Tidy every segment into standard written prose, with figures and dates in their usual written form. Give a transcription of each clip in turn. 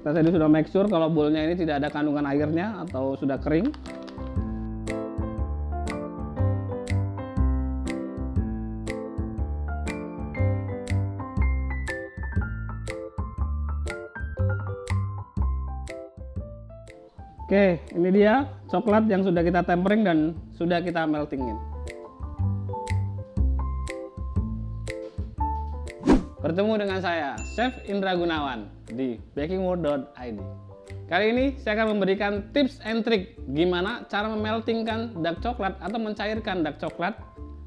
Kita tadi sudah make sure kalau boolnya ini tidak ada kandungan airnya atau sudah kering. Oke, ini dia coklat yang sudah kita tempering dan sudah kita meltingin. Bertemu dengan saya, Chef Indra Gunawan di bakingworld.id. Kali ini saya akan memberikan tips and trick gimana cara memeltingkan dark coklat atau mencairkan dark coklat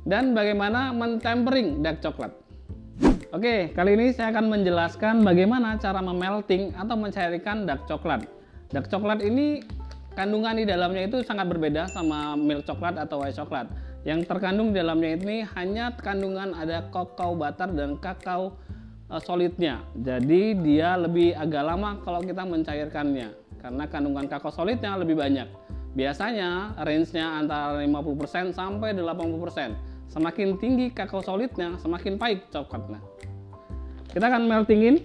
dan bagaimana mentempering dark coklat. Oke, kali ini saya akan menjelaskan bagaimana cara memelting atau mencairkan dark coklat. Dark coklat ini kandungan di dalamnya itu sangat berbeda sama milk coklat atau white coklat. Yang terkandung di dalamnya ini hanya kandungan ada kakao butter dan kakao solidnya. Jadi dia lebih agak lama kalau kita mencairkannya karena kandungan kakao solidnya lebih banyak. Biasanya range-nya antara 50% sampai 80%. Semakin tinggi kakao solidnya, semakin pahit coklatnya. Kita akan meltingin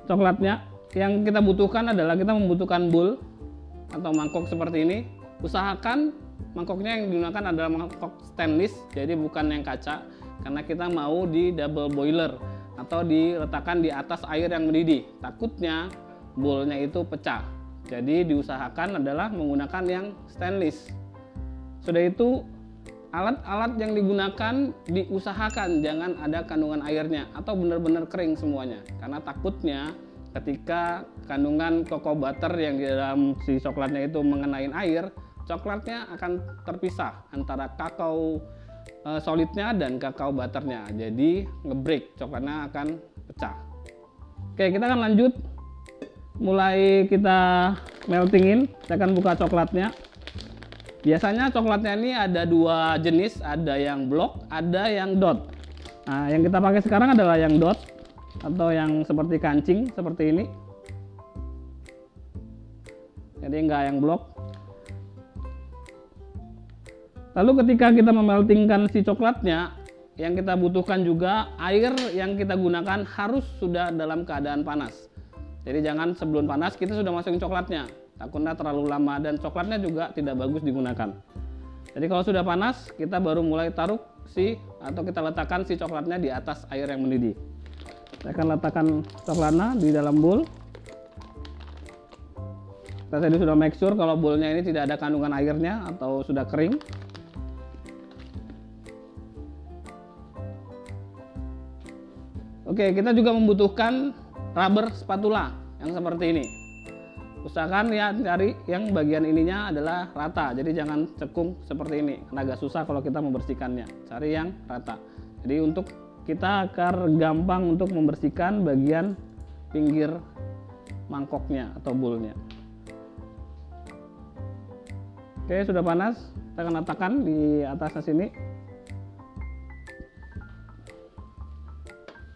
coklatnya. Yang kita butuhkan adalah kita membutuhkan bowl atau mangkok seperti ini. Usahakan mangkoknya yang digunakan adalah mangkok stainless, jadi bukan yang kaca, karena kita mau di double boiler atau diletakkan di atas air yang mendidih. Takutnya bowlnya itu pecah, jadi diusahakan adalah menggunakan yang stainless. Sudah itu alat-alat yang digunakan diusahakan jangan ada kandungan airnya atau benar-benar kering semuanya, karena takutnya ketika kandungan cocoa butter yang di dalam si coklatnya itu mengenai air, coklatnya akan terpisah antara kakao solidnya dan kakao butternya, jadi ngebreak, coklatnya akan pecah. Oke, kita akan lanjut. Mulai kita meltingin. Saya akan buka coklatnya. Biasanya coklatnya ini ada dua jenis, ada yang block, ada yang dot. Nah, yang kita pakai sekarang adalah yang dot atau yang seperti kancing seperti ini, jadi enggak yang blok. Lalu ketika kita memeltingkan si coklatnya, yang kita butuhkan juga air yang kita gunakan harus sudah dalam keadaan panas. Jadi jangan sebelum panas kita sudah masukin coklatnya, takutnya terlalu lama dan coklatnya juga tidak bagus digunakan. Jadi kalau sudah panas kita baru mulai taruh atau kita letakkan si coklatnya di atas air yang mendidih. Saya akan letakkan coklatnya di dalam bowl. Kita tadi sudah make sure kalau bowlnya ini tidak ada kandungan airnya atau sudah kering. Oke, kita juga membutuhkan rubber spatula yang seperti ini. Usahakan ya cari yang bagian ininya adalah rata, jadi jangan cekung seperti ini, karena agak susah kalau kita membersihkannya. Cari yang rata. Jadi untuk kita akan gampang untuk membersihkan bagian pinggir mangkoknya atau bowlnya. Oke, sudah panas. Kita akan letakkan di atasnya sini.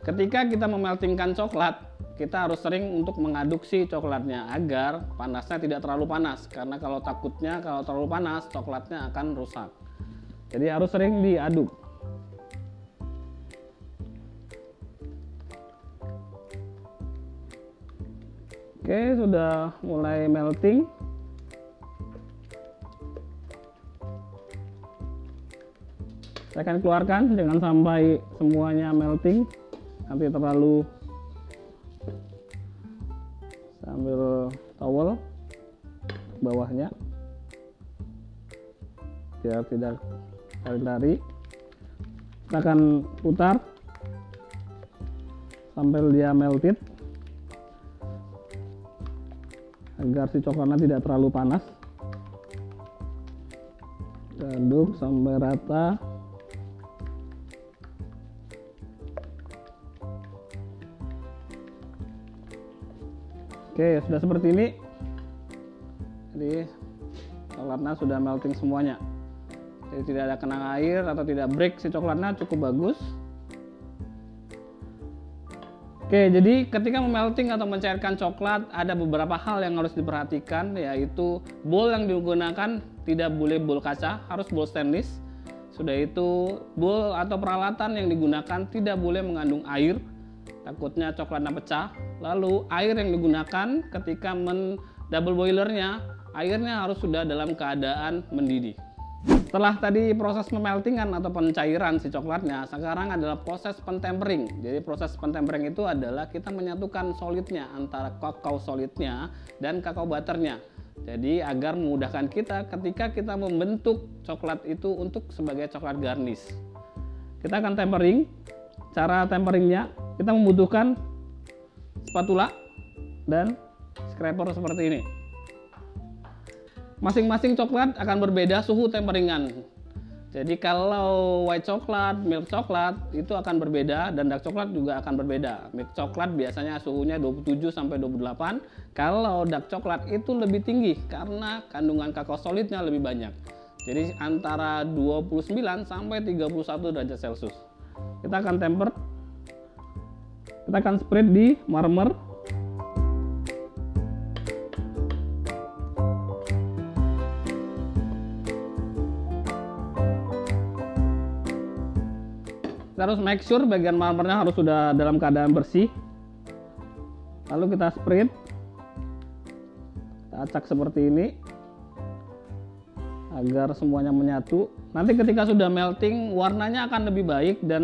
Ketika kita memeltingkan coklat, kita harus sering untuk mengaduk si coklatnya agar panasnya tidak terlalu panas, karena kalau takutnya kalau terlalu panas coklatnya akan rusak. Jadi harus sering diaduk. Oke, sudah mulai melting. Saya akan keluarkan, jangan sampai semuanya melting, nanti terlalu. Sambil towel bawahnya biar tidak tarik-tarik. Kita akan putar sampai dia melted agar si coklatnya tidak terlalu panas. Aduk sampai rata. Oke, sudah seperti ini. Jadi coklatnya sudah melting semuanya. Jadi tidak ada kena air atau tidak break si coklatnya, cukup bagus. Oke, jadi ketika memelting atau mencairkan coklat ada beberapa hal yang harus diperhatikan, yaitu bowl yang digunakan tidak boleh bowl kaca, harus bowl stainless. Sudah itu bowl atau peralatan yang digunakan tidak boleh mengandung air takutnya coklatnya pecah. Lalu air yang digunakan ketika double boilernya, airnya harus sudah dalam keadaan mendidih. Setelah tadi proses memeltingan atau pencairan si coklatnya, sekarang adalah proses pentempering. Jadi proses pentempering itu adalah kita menyatukan solidnya antara kakao solidnya dan kakao butternya. Jadi agar memudahkan kita ketika kita membentuk coklat itu untuk sebagai coklat garnish. Kita akan tempering. Cara temperingnya kita membutuhkan spatula dan scraper seperti ini. Masing-masing coklat akan berbeda suhu temperingan. Jadi kalau white coklat, milk coklat itu akan berbeda, dan dark coklat juga akan berbeda. Milk coklat biasanya suhunya 27 sampai 28. Kalau dark coklat itu lebih tinggi karena kandungan kakao solidnya lebih banyak. Jadi antara 29 sampai 31 derajat Celcius. Kita akan temper. Kita akan spread di marmer. Kita harus make sure bagian marmernya harus sudah dalam keadaan bersih. Lalu kita spread, kita acak seperti ini agar semuanya menyatu. Nanti ketika sudah melting, warnanya akan lebih baik dan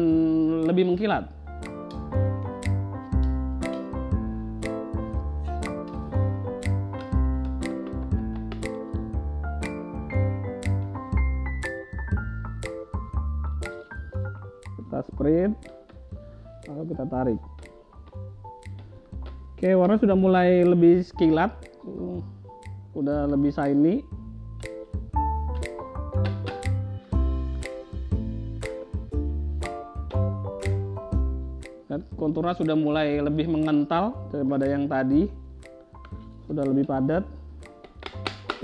lebih mengkilat. Kita spread, lalu kita tarik. Oke, warna sudah mulai lebih kilat, udah lebih shiny. Dan konturnya sudah mulai lebih mengental daripada yang tadi, sudah lebih padat.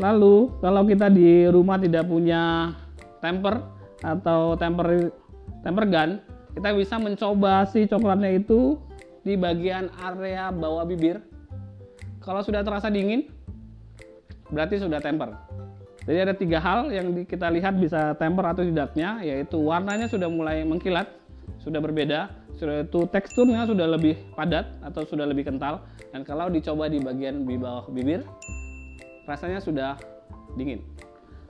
Lalu kalau kita di rumah tidak punya temper atau temper gun, kita bisa mencoba si coklatnya itu di bagian area bawah bibir. Kalau sudah terasa dingin, berarti sudah temper. Jadi ada 3 hal yang kita lihat bisa temper atau tidaknya, yaitu warnanya sudah mulai mengkilat, sudah berbeda, sudah itu teksturnya sudah lebih padat atau sudah lebih kental, dan kalau dicoba di bagian di bawah bibir, rasanya sudah dingin.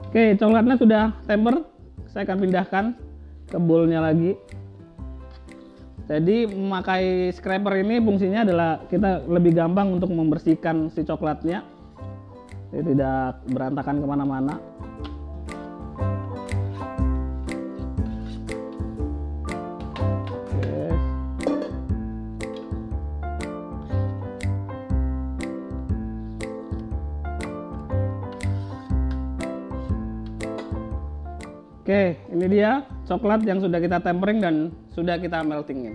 Oke, coklatnya sudah temper. Saya akan pindahkan ke bowlnya lagi. Jadi memakai scraper ini fungsinya adalah kita lebih gampang untuk membersihkan si coklatnya, jadi tidak berantakan kemana-mana. Oke, ini dia coklat yang sudah kita tempering dan sudah kita meltingin.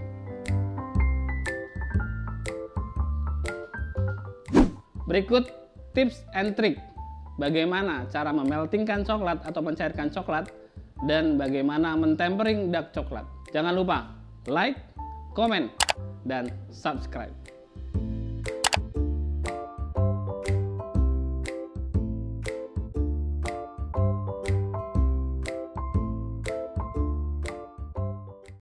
Berikut tips and trick bagaimana cara memeltingkan coklat atau mencairkan coklat dan bagaimana mentempering dark coklat. Jangan lupa like, comment, dan subscribe.